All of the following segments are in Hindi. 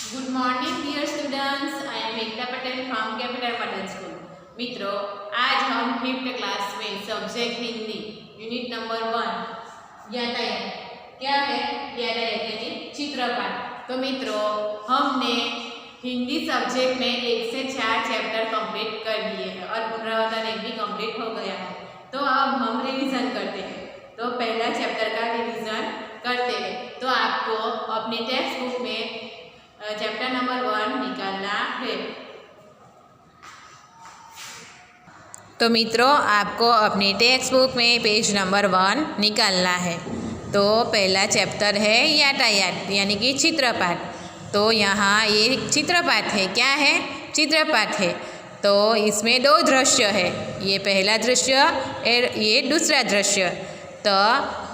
Good morning dear students. I am Ekta Patel from Capital Model School. मित्रों, आज हम 5th क्लास में सब्जेक्ट हिंदी यूनिट नंबर 1 यातायात क्या है यातायात यानी चित्रपाठ। तो मित्रों, हमने हिंदी सब्जेक्ट में 1 से 4 चैप्टर कंप्लीट कर लिए हैं और पुनरावृत्ति भी कंप्लीट हो गया है। तो अब हम रिवीजन करते हैं। तो पहला चैप्टर का रिवीजन करते हैं। तो आपको अपने टेक्स्ट बुक में चैप्टर नंबर 1 निकालना है। तो मित्रों, आपको अपनी टेक्स्ट बुक में पेज नंबर 1 निकालना है। तो पहला चैप्टर है यातायात यानी कि चित्रपाठ। तो यहाँ ये चित्रपाठ है। क्या है? चित्रपाठ है। तो इसमें 2 दृश्य है। ये पहला दृश्य और ये दूसरा दृश्य। तो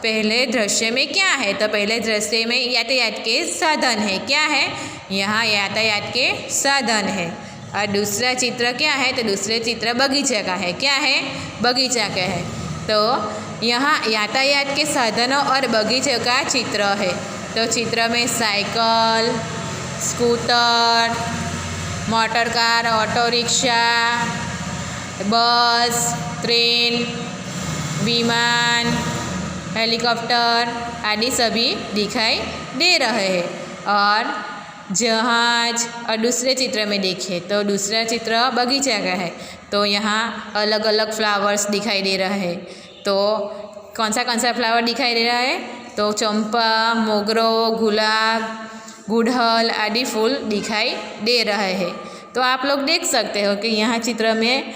पहले दृश्य में क्या है? तो पहले दृश्य में यातायात के साधन है। क्या है? यहाँ यातायात के साधन है। और दूसरा चित्र क्या है? तो दूसरे चित्र बगीचे का है। क्या है? बगीचा का है। तो यहाँ यातायात के साधनों और बगीचे का चित्र है। तो चित्र में cycle, scooter, motor car, auto rickshaw, बस, ट्रेन, विमान, हेलीकॉप्टर आदि सभी दिखाई दे रहे हैं। और जहाज और दूसरे चित्र में देखें तो दूसरा चित्र बगीचा का है। तो यहाँ अलग अलग फ्लावर्स दिखाई दे रहा है। तो कौन सा फ्लावर दिखाई दे रहा है? तो चंपा, मोगरो, गुलाब, गुड़हल आदि फूल दिखाई दे रहे हैं। तो आप लोग देख सकते हो कि यहाँ चित्र में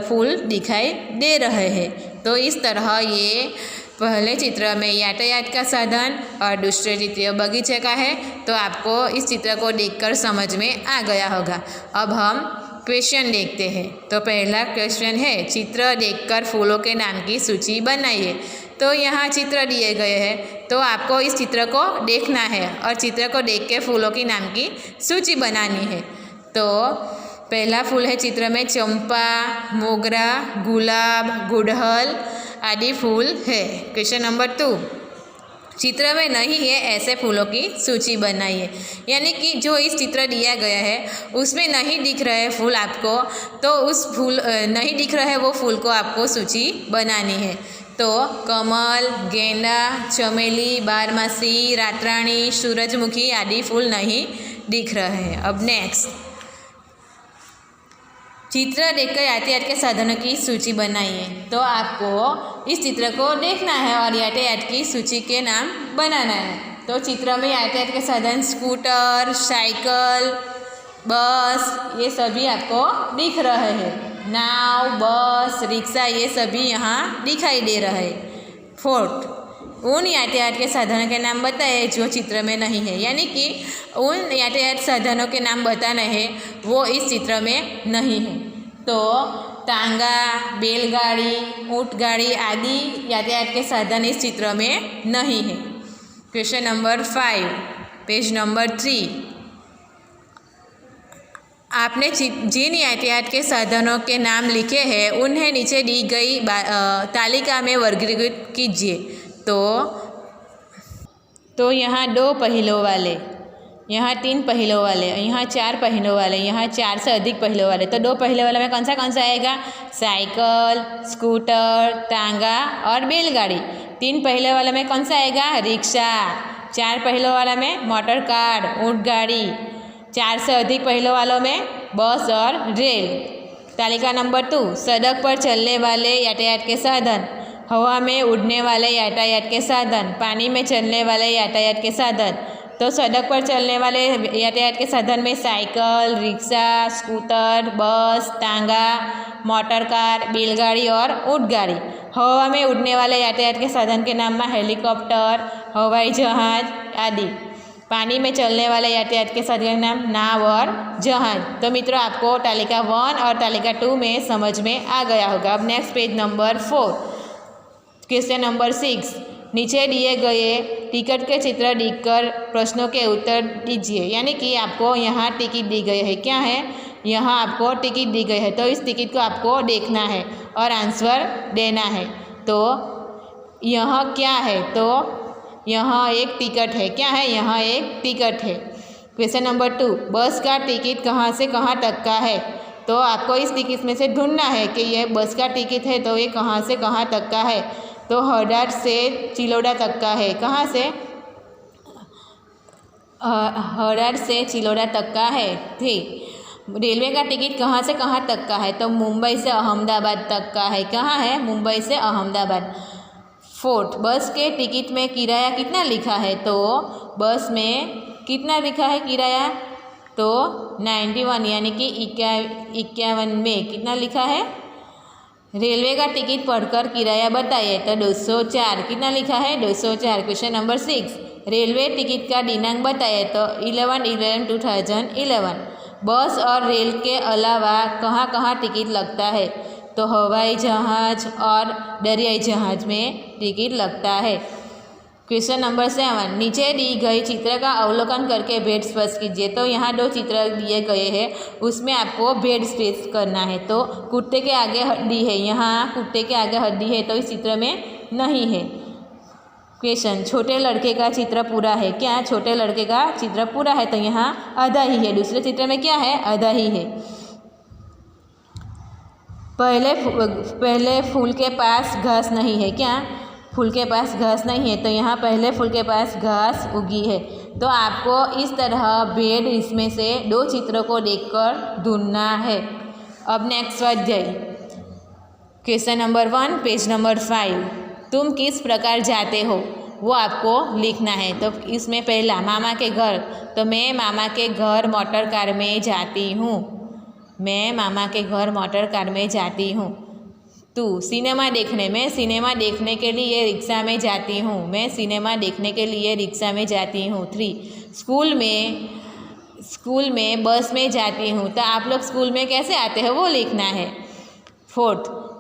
फूल दिखाई दे रहे हैं। तो इस तरह ये पहले चित्र में यातायात का साधन और दूसरे चित्र बगीचे का है। तो आपको इस चित्र को देखकर समझ में आ गया होगा। अब हम क्वेश्चन देखते हैं। तो पहला क्वेश्चन है, चित्र देखकर फूलों के नाम की सूची बनाइए। तो यहाँ चित्र दिए गए हैं। तो आपको इस चित्र को देखना है और चित्र को देख के फूलों के नाम की सूची बनानी है। तो पहला फूल है चित्र में चंपा, मोगरा, गुलाब, गुड़हल आदि फूल है। क्वेश्चन नंबर 2, चित्र में नहीं है ऐसे फूलों की सूची बनाइए। यानी कि जो इस चित्र दिया गया है उसमें नहीं दिख रहे फूल आपको, तो उस फूल नहीं दिख रहे वो फूल को आपको सूची बनानी है। तो कमल, गेंदा, चमेली, बारमासी, रातरानी, सूरजमुखी आदि फूल नहीं दिख रहे हैं। अब नेक्स्ट, चित्र देखकर यातायात के साधनों की सूची बनाइए। तो आपको इस चित्र को देखना है और यातायात की सूची के नाम बनाना है। तो चित्र में यातायात के साधन स्कूटर, साइकिल, बस ये सभी आपको दिख रहे हैं। नाव, बस, रिक्शा ये सभी यहाँ दिखाई दे रहे हैं। 4, उन यातायात के साधनों के नाम बताए जो चित्र में नहीं है। यानी कि उन यातायात साधनों के नाम बताना है वो इस चित्र में नहीं है। तो टांगा, बैलगाड़ी, ऊँटगाड़ी आदि यातायात के साधन इस चित्र में नहीं है। क्वेश्चन नंबर 5, पेज नंबर 3, आपने जिन यातायात के साधनों के नाम लिखे हैं उन्हें नीचे दी गई तालिका में वर्गीकृत कीजिए। तो यहाँ 2 पहियों वाले, यहाँ 3 पहियों वाले, यहाँ 4 पहियों वाले, यहाँ 4 से अधिक पहियों वाले। तो 2 पहियों वाले में कौन सा आएगा? साइकिल, स्कूटर, टांगा और बैलगाड़ी। 3 पहियों वाले में कौन सा आएगा? रिक्शा। 4 पहियों वाला में मोटर कार, ऊँटगाड़ी। 4 से अधिक पहियों वालों में बस और रेल। तालिका नंबर 2, सड़क पर चलने वाले यातायात के साधन, हवा में उड़ने वाले यातायात के साधन, पानी में चलने वाले यातायात के साधन। तो सड़क पर चलने वाले यातायात के साधन में साइकिल, रिक्शा, स्कूटर, बस, टांगा, मोटर कार, बैलगाड़ी और ऊँटगाड़ी। हवा में उड़ने वाले यातायात के साधन के नाम में हेलीकॉप्टर, हवाई जहाज आदि। पानी में चलने वाले यातायात के साधन के नाम नाव और जहाज। तो मित्रों, आपको तालिका 1 और तालिका 2 में समझ में आ गया होगा। अब next page number 4, question number 6, नीचे दिए गए टिकट के चित्र दिखकर प्रश्नों के उत्तर दीजिए। यानी कि आपको यहाँ टिकट दी गई है। क्या है? यहाँ आपको टिकट दी गई है। तो इस टिकट को आपको देखना है और आंसर देना है। तो यहाँ क्या है? तो यहाँ एक टिकट है। क्या है? यहाँ एक टिकट है। क्वेश्चन नंबर 2, बस का टिकट कहाँ से कहाँ तक का है? तो आपको इस टिकट में से ढूंढना है कि यह बस का टिकट है तो ये कहाँ से कहाँ तक का है। तो हड़ाट से चिलोड़ा तक का है। कहाँ से? हड़ाट से चिलोड़ा तक का है। ठीक। रेलवे का टिकट कहाँ से कहाँ तक का है? तो मुंबई से अहमदाबाद तक का है। कहाँ है? मुंबई से अहमदाबाद। 4, बस के टिकट में किराया कितना लिखा है? तो बस में कितना लिखा है किराया? तो 91 यानी कि 51 में कितना लिखा है? रेलवे का टिकट पढ़कर किराया बताइए। तो 204 कितना लिखा है? 204। क्वेश्चन नंबर 6, रेलवे टिकट का दिनांक बताइए। तो 11/11/2011। बस और रेल के अलावा कहाँ कहाँ टिकट लगता है? तो हवाई जहाज़ और दरियाई जहाज़ में टिकट लगता है। क्वेश्चन नंबर 7, नीचे दी गई चित्र का अवलोकन करके भेद स्पष्ट कीजिए। तो यहाँ 2 चित्र दिए गए हैं, उसमें आपको भेद स्पष्ट करना है। तो कुत्ते के आगे हड्डी है, यहाँ कुत्ते के आगे हड्डी है तो इस चित्र में नहीं है। क्वेश्चन, छोटे लड़के का चित्र पूरा है क्या? छोटे लड़के का चित्र पूरा है तो यहाँ आधा ही है। दूसरे चित्र में क्या है? आधा ही है। पहले फूल के पास घास नहीं है क्या? फूल के पास घास नहीं है तो यहाँ पहले फूल के पास घास उगी है। तो आपको इस तरह भेद इसमें से 2 चित्रों को देखकर ढूंढना है। अब नेक्स्ट स्वाध्याय, क्वेश्चन नंबर 1, पेज नंबर 5, तुम किस प्रकार जाते हो वो आपको लिखना है। तो इसमें पहला मामा के घर, तो मैं मामा के घर मोटर कार में जाती हूँ। मैं मामा के घर मोटर कार में जाती हूँ। 2, सिनेमा देखने, मैं सिनेमा देखने के लिए रिक्शा में जाती हूँ। मैं सिनेमा देखने के लिए रिक्शा में जाती हूँ। 3, स्कूल में बस में जाती हूँ। तो आप लोग स्कूल में कैसे आते हैं वो लिखना है। 4,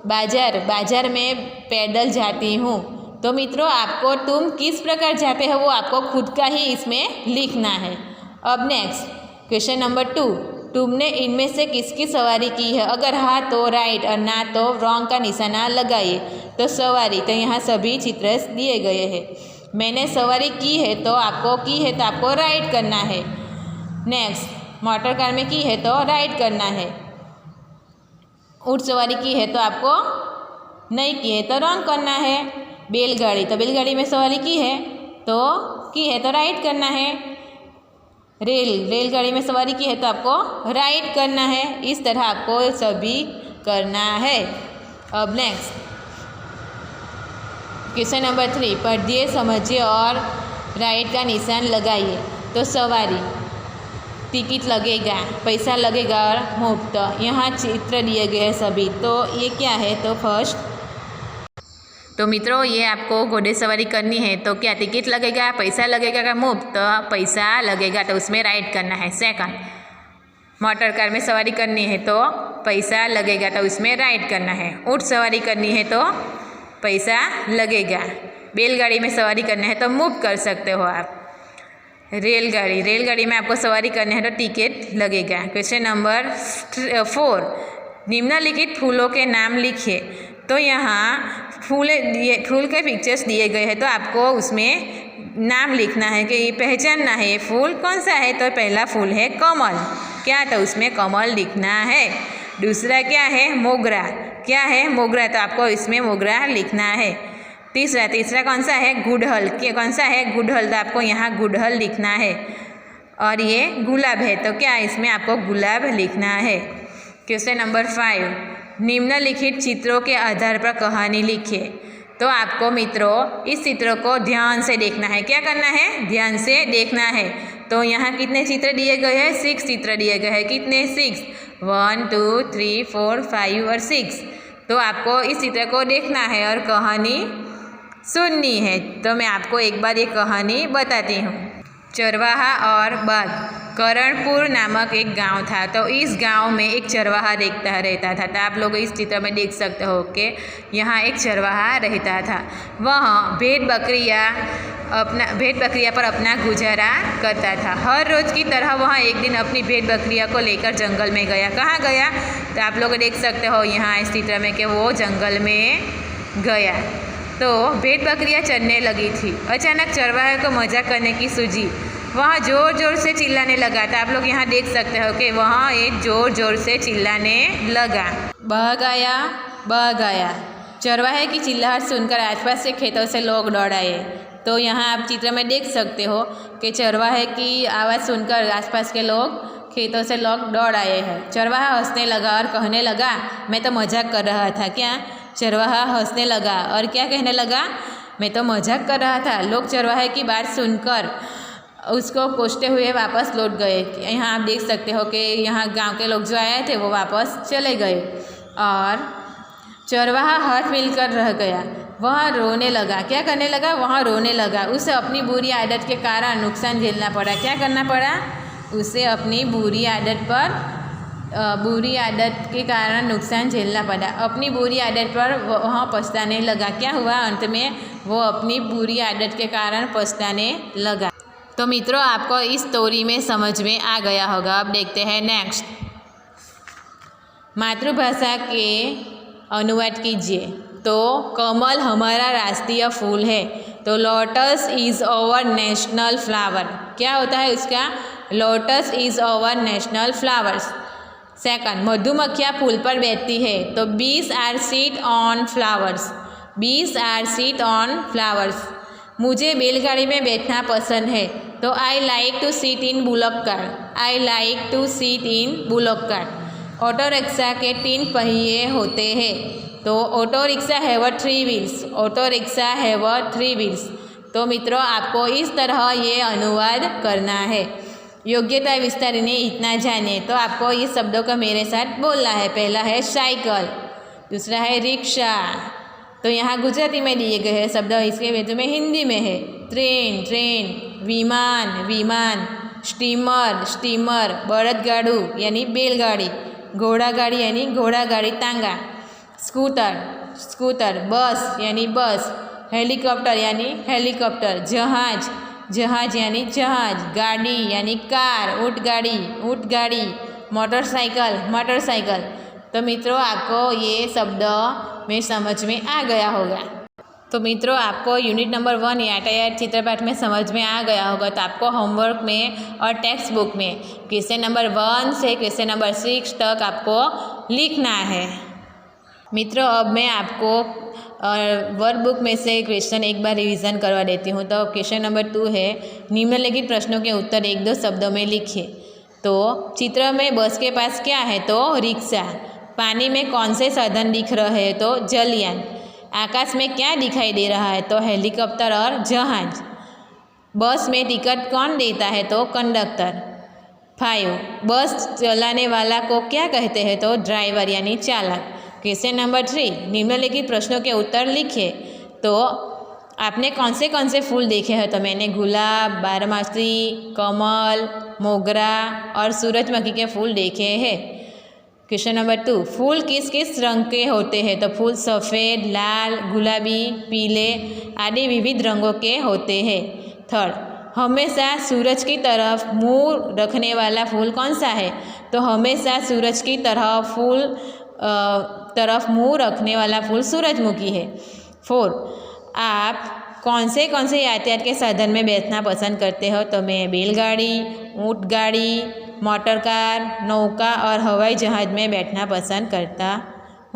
बाजार में पैदल जाती हूँ। तो मित्रों आपको तुम किस प्रकार जाते हो वो आपको खुद का ही इसमें लिखना है। अब नेक्स्ट क्वेश्चन नंबर 2, तुमने इनमें से किसकी सवारी की है? अगर हाँ तो राइट और ना तो रॉन्ग का निशाना लगाइए। तो सवारी, तो यहाँ सभी चित्र दिए गए हैं। मैंने सवारी की है तो आपको राइट करना है। नेक्स्ट, मोटर कार में की है तो राइट करना है। ऊँट सवारी की है तो आपको नहीं की है तो रॉन्ग करना है। बैलगाड़ी, तो बैलगाड़ी में सवारी की है तो राइट करना है। रेलगाड़ी में सवारी की है तो आपको राइट करना है। इस तरह आपको सभी करना है। अब नेक्स्ट क्वेश्चन नंबर 3, पढ़िए, समझिए और राइट का निशान लगाइए। तो सवारी, टिकट लगेगा, पैसा लगेगा और मुफ्त। यहाँ चित्र दिए गए हैं सभी। तो ये क्या है? तो फर्स्ट, तो मित्रों ये आपको घोड़े सवारी करनी है तो क्या टिकट लगेगा, पैसा लगेगा का मुफ्त? तो पैसा लगेगा तो उसमें राइट करना है। सेकंड, मोटर कार में सवारी करनी है तो पैसा लगेगा तो उसमें राइट करना है। ऊँट सवारी करनी है तो पैसा लगेगा। बैलगाड़ी में सवारी करना है तो मुफ्त कर सकते हो आप। रेलगाड़ी में आपको सवारी करनी है तो टिकट लगेगा। क्वेश्चन नंबर 4, निम्नलिखित फूलों के नाम लिखिए। तो यहाँ फूल के पिक्चर्स दिए गए हैं तो आपको उसमें नाम लिखना है कि ये पहचानना है ये फूल कौन सा है। तो पहला फूल है कमल, क्या? तो उसमें कमल लिखना है। दूसरा क्या है? मोगरा, क्या है? मोगरा, तो आपको इसमें मोगरा लिखना है। तीसरा कौन सा है? गुड़हल, कौन सा है? गुड़हल, तो आपको यहाँ गुड़हल लिखना है। और ये गुलाब है तो क्या इसमें आपको गुलाब लिखना है। क्वेश्चन नंबर 5, निम्नलिखित चित्रों के आधार पर कहानी लिखिए। तो आपको मित्रों इस चित्र को ध्यान से देखना है। क्या करना है? ध्यान से देखना है। तो यहाँ कितने चित्र दिए गए हैं? 6 चित्र दिए गए हैं। कितने? 6, 1 2 3 4 5 और 6। तो आपको इस चित्र को देखना है और कहानी सुननी है। तो मैं आपको एक बार ये कहानी बताती हूँ। चरवाहा और बाघ। करणपुर नामक एक गांव था। तो इस गांव में एक चरवाहा रहता था। तो आप लोग इस चित्र में देख सकते हो कि यहाँ एक चरवाहा रहता था। वह भेड़ बकरियाँ पर अपना गुजारा करता था। हर रोज़ की तरह वह एक दिन अपनी भेड़ बकरियाँ को लेकर जंगल में गया। कहाँ गया? तो आप लोग देख सकते हो यहाँ इस चित्र में कि वो जंगल में गया। तो भेड़ बकरियाँ चरने लगी थी। अचानक चरवाहे को मजाक करने की सूझी। वह ज़ोर ज़ोर से चिल्लाने लगा। तो आप लोग यहाँ देख सकते हो कि वह एक ज़ोर ज़ोर से चिल्लाने लगा। बह गया। चरवाहे की चिल्लाहट सुनकर आसपास के खेतों से लोग दौड़ आए। तो यहाँ आप चित्र में देख सकते हो कि चरवाहे की आवाज़ सुनकर आसपास के लोग खेतों से लोग दौड़ आए हैं। चरवाहा हंसने लगा और कहने लगा, मैं तो मजाक कर रहा था। क्या? चरवाहा हंसने लगा और क्या कहने लगा? मैं तो मजाक कर रहा था। लोग चरवाहे की बात सुनकर उसको कोसते हुए वापस लौट गए। यहाँ आप देख सकते हो कि यहाँ गांव के लोग जो आए थे वो वापस चले गए और चरवाहा हाथ मिलकर रह गया। वह रोने लगा। क्या करने लगा? वह रोने लगा। उसे अपनी बुरी आदत के कारण नुकसान झेलना पड़ा। क्या करना पड़ा? उसे अपनी बुरी आदत के कारण नुकसान झेलना पड़ा। अपनी बुरी आदत पर वह पछताने लगा। क्या हुआ? अंत में वो अपनी बुरी आदत के कारण पछताने लगा। तो मित्रों, आपको इस स्टोरी में समझ में आ गया होगा। अब देखते हैं नेक्स्ट। मातृभाषा के अनुवाद कीजिए। तो कमल हमारा राष्ट्रीय फूल है। तो lotus is our national flower. क्या होता है उसका? Lotus is our national flowers. Second, मधुमक्खियाँ फूल पर बैठती है। तो bees are seat on flowers. Bees are seat on flowers. मुझे बैलगाड़ी में बैठना पसंद है। तो I like to seat in bullock cart. I like to seat in bullock cart. Auto rickshaw के 3 पहिए होते हैं। तो auto rickshaw have 3 wheels. Auto rickshaw have 3 wheels. तो मित्रों, आपको इस तरह ये अनुवाद करना है। योग्यता विस्तारिणी इतना जाने। तो आपको इस शब्दों को मेरे साथ बोलना है। पहला है साइकिल, दूसरा है रिक्शा। तो यहाँ गुजराती में दिए गए हैं शब्द, इसके बाजू में हिंदी में है। ट्रेन, विमान, स्टीमर, बળદગાડું यानी बैलगाड़ी, घोड़ागाड़ी यानी घोड़ागाड़ी तांगा, स्कूटर, बस यानी बस, हेलीकॉप्टर यानी हेलीकॉप्टर, जहाज यानी जहाज, गाड़ी यानी कार, ऊँटगाड़ी, मोटरसाइकिल। तो मित्रों, आपको ये शब्द में समझ में आ गया होगा। तो मित्रों, आपको यूनिट नंबर 1 यातायात चित्रपाठ में समझ में आ गया होगा। तो आपको होमवर्क में और टेक्स्ट बुक में क्वेश्चन नंबर 1 से क्वेश्चन नंबर 6 तक आपको लिखना है। मित्रों, अब मैं आपको वर्कबुक में से क्वेश्चन एक बार रिवीजन करवा देती हूँ। तो क्वेश्चन नंबर 2 है, निम्नलिखित प्रश्नों के उत्तर 1-2 शब्दों में लिखिए। तो चित्र में बस के पास क्या है? तो रिक्शा। पानी में कौन से साधन दिख रहे हैं? तो जलयान। आकाश में क्या दिखाई दे रहा है? तो हेलीकॉप्टर और जहाज। बस में टिकट कौन देता है? तो कंडक्टर। 5, बस चलाने वाला को क्या कहते हैं? तो ड्राइवर यानी चालक। क्वेश्चन नंबर 3, निम्नलिखित प्रश्नों के उत्तर लिखिए। तो आपने कौन से फूल देखे हैं? तो मैंने गुलाब, बारहमासी, कमल, मोगरा और सूरजमुखी के फूल देखे हैं। क्वेश्चन नंबर 2, फूल किस किस रंग के होते हैं? तो फूल सफ़ेद, लाल, गुलाबी, पीले आदि विविध रंगों के होते हैं। 3, हमेशा सूरज की तरफ मुँह रखने वाला फूल कौन सा है? तो हमेशा सूरज की तरफ मुँह रखने वाला फूल सूरजमुखी है। 4, आप कौन से यातायात के साधन में बैठना पसंद करते हो? तो मैं बैलगाड़ी, ऊँटगाड़ी, मोटर कार, नौका और हवाई जहाज़ में बैठना पसंद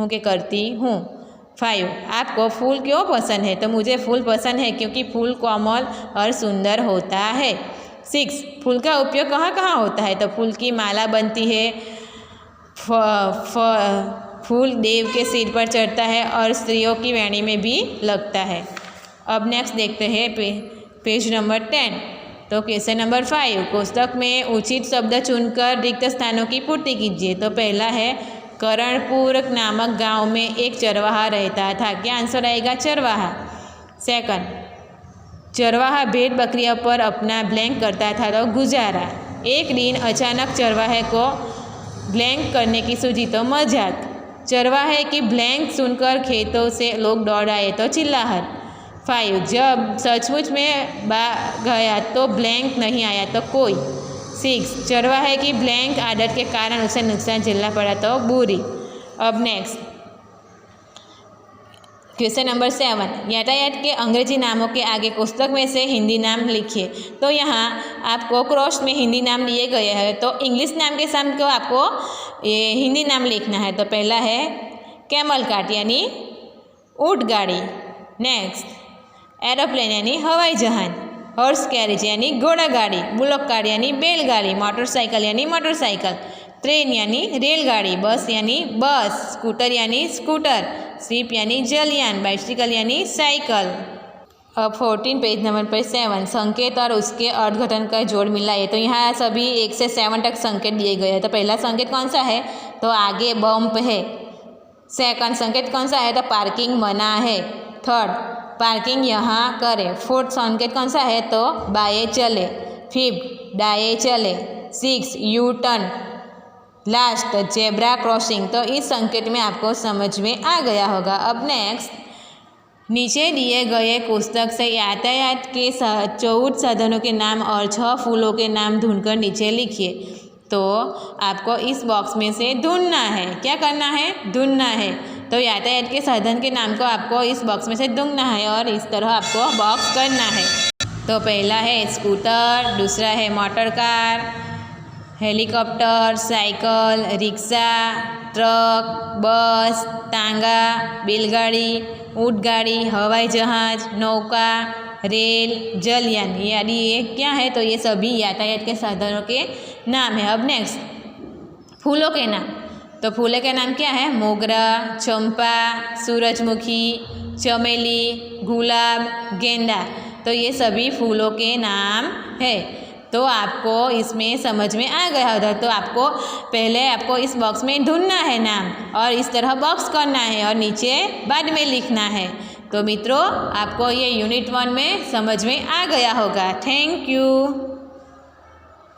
करती हूँ। 5, आपको फूल क्यों पसंद है? तो मुझे फूल पसंद है क्योंकि फूल कोमल और सुंदर होता है। 6, फूल का उपयोग कहाँ होता है? तो फूल की माला बनती है, फूल देव के सिर पर चढ़ता है और स्त्रियों की वेणी में भी लगता है। अब नेक्स्ट देखते हैं पेज नंबर 10। तो क्वेश्चन नंबर 5, पुस्तक में उचित शब्द चुनकर रिक्त स्थानों की पूर्ति कीजिए। तो पहला है, करणपुर नामक गांव में एक चरवाहा रहता था। क्या आंसर आएगा? चरवाहा। सेकंड, चरवाहा भेड़ बकरियों पर अपना ब्लैंक करता था। तो गुजारा। एक दिन अचानक चरवाहे को ब्लैंक करने की सूझी। तो मजाक। चरवाहे की ब्लैंक सुनकर खेतों से लोग दौड़ आए। तो चिल्लाहट। 5, जब सचमुच में गया तो ब्लैंक नहीं आया। तो कोई। 6, चरवाहे की ब्लैंक आदत के कारण उसे नुकसान झेलना पड़ा। तो बुरी। अब नेक्स्ट, क्वेश्चन नंबर 7, यातायात के अंग्रेजी नामों के आगे कोष्ठक में से हिंदी नाम लिखिए। तो यहाँ आपको क्रॉस में हिंदी नाम लिए गए हैं, तो इंग्लिश नाम के साथ को आपको ये हिंदी नाम लिखना है। तो पहला है कैमल कार्ट यानी ऊँट गाड़ी, नेक्स्ट एरोप्लेन यानी हवाई जहाज, हॉर्स कैरेज यानी घोड़ा गाड़ी, बुलक कार्ट यानी बैलगाड़ी, मोटरसाइकिल यानी मोटरसाइकिल, ट्रेन यानी रेलगाड़ी, बस यानी बस, स्कूटर यानी स्कूटर, शिप यानी जलयान, बाइसिकल यानी साइकिल। अब 14 पेज नंबर पर 7, संकेत और उसके अर्थघटन का जोड़ मिलाइए। तो यहाँ सभी 1 से 7 तक संकेत दिए गए हैं। तो पहला संकेत कौन सा है? तो आगे बम्प है। सेकंड संकेत कौन सा है? तो पार्किंग मना है। थर्ड पार्किंग यहाँ करें। फोर्थ संकेत कौन सा है? तो बाएं चले। फिफ्थ दाएं चले। 6 U turn. Last zebra crossing. तो इस संकेत में आपको समझ में आ गया होगा। अब नेक्स्ट, नीचे दिए गए पुस्तक से यातायात के 14 साधनों के नाम और 6 फूलों के नाम ढूंढकर नीचे लिखिए। तो आपको इस बॉक्स में से ढूंढना है। क्या करना है? ढूंढना है। तो यातायात के साधन के नाम को आपको इस बॉक्स में से ढूंढना है और इस तरह आपको बॉक्स करना है। तो पहला है स्कूटर, दूसरा है motor car, helicopter, cycle, rickshaw, truck, बस, तांगा, बैलगाड़ी, ऊँट गाड़ी, हवाई जहाज, नौका, रेल, जलयान। यानी ये क्या है? तो ये सभी यातायात के साधनों के नाम है। अब नेक्स्ट, फूलों के नाम। तो फूलों के नाम क्या है? मोगरा, चंपा, सूरजमुखी, चमेली, गुलाब, गेंदा। तो ये सभी फूलों के नाम है। तो आपको इसमें समझ में आ गया होगा। तो आपको पहले आपको इस बॉक्स में ढूंढना है नाम और इस तरह बॉक्स करना है और नीचे बाद में लिखना है। तो मित्रों, आपको ये यूनिट 1 में समझ में आ गया होगा। Thank you.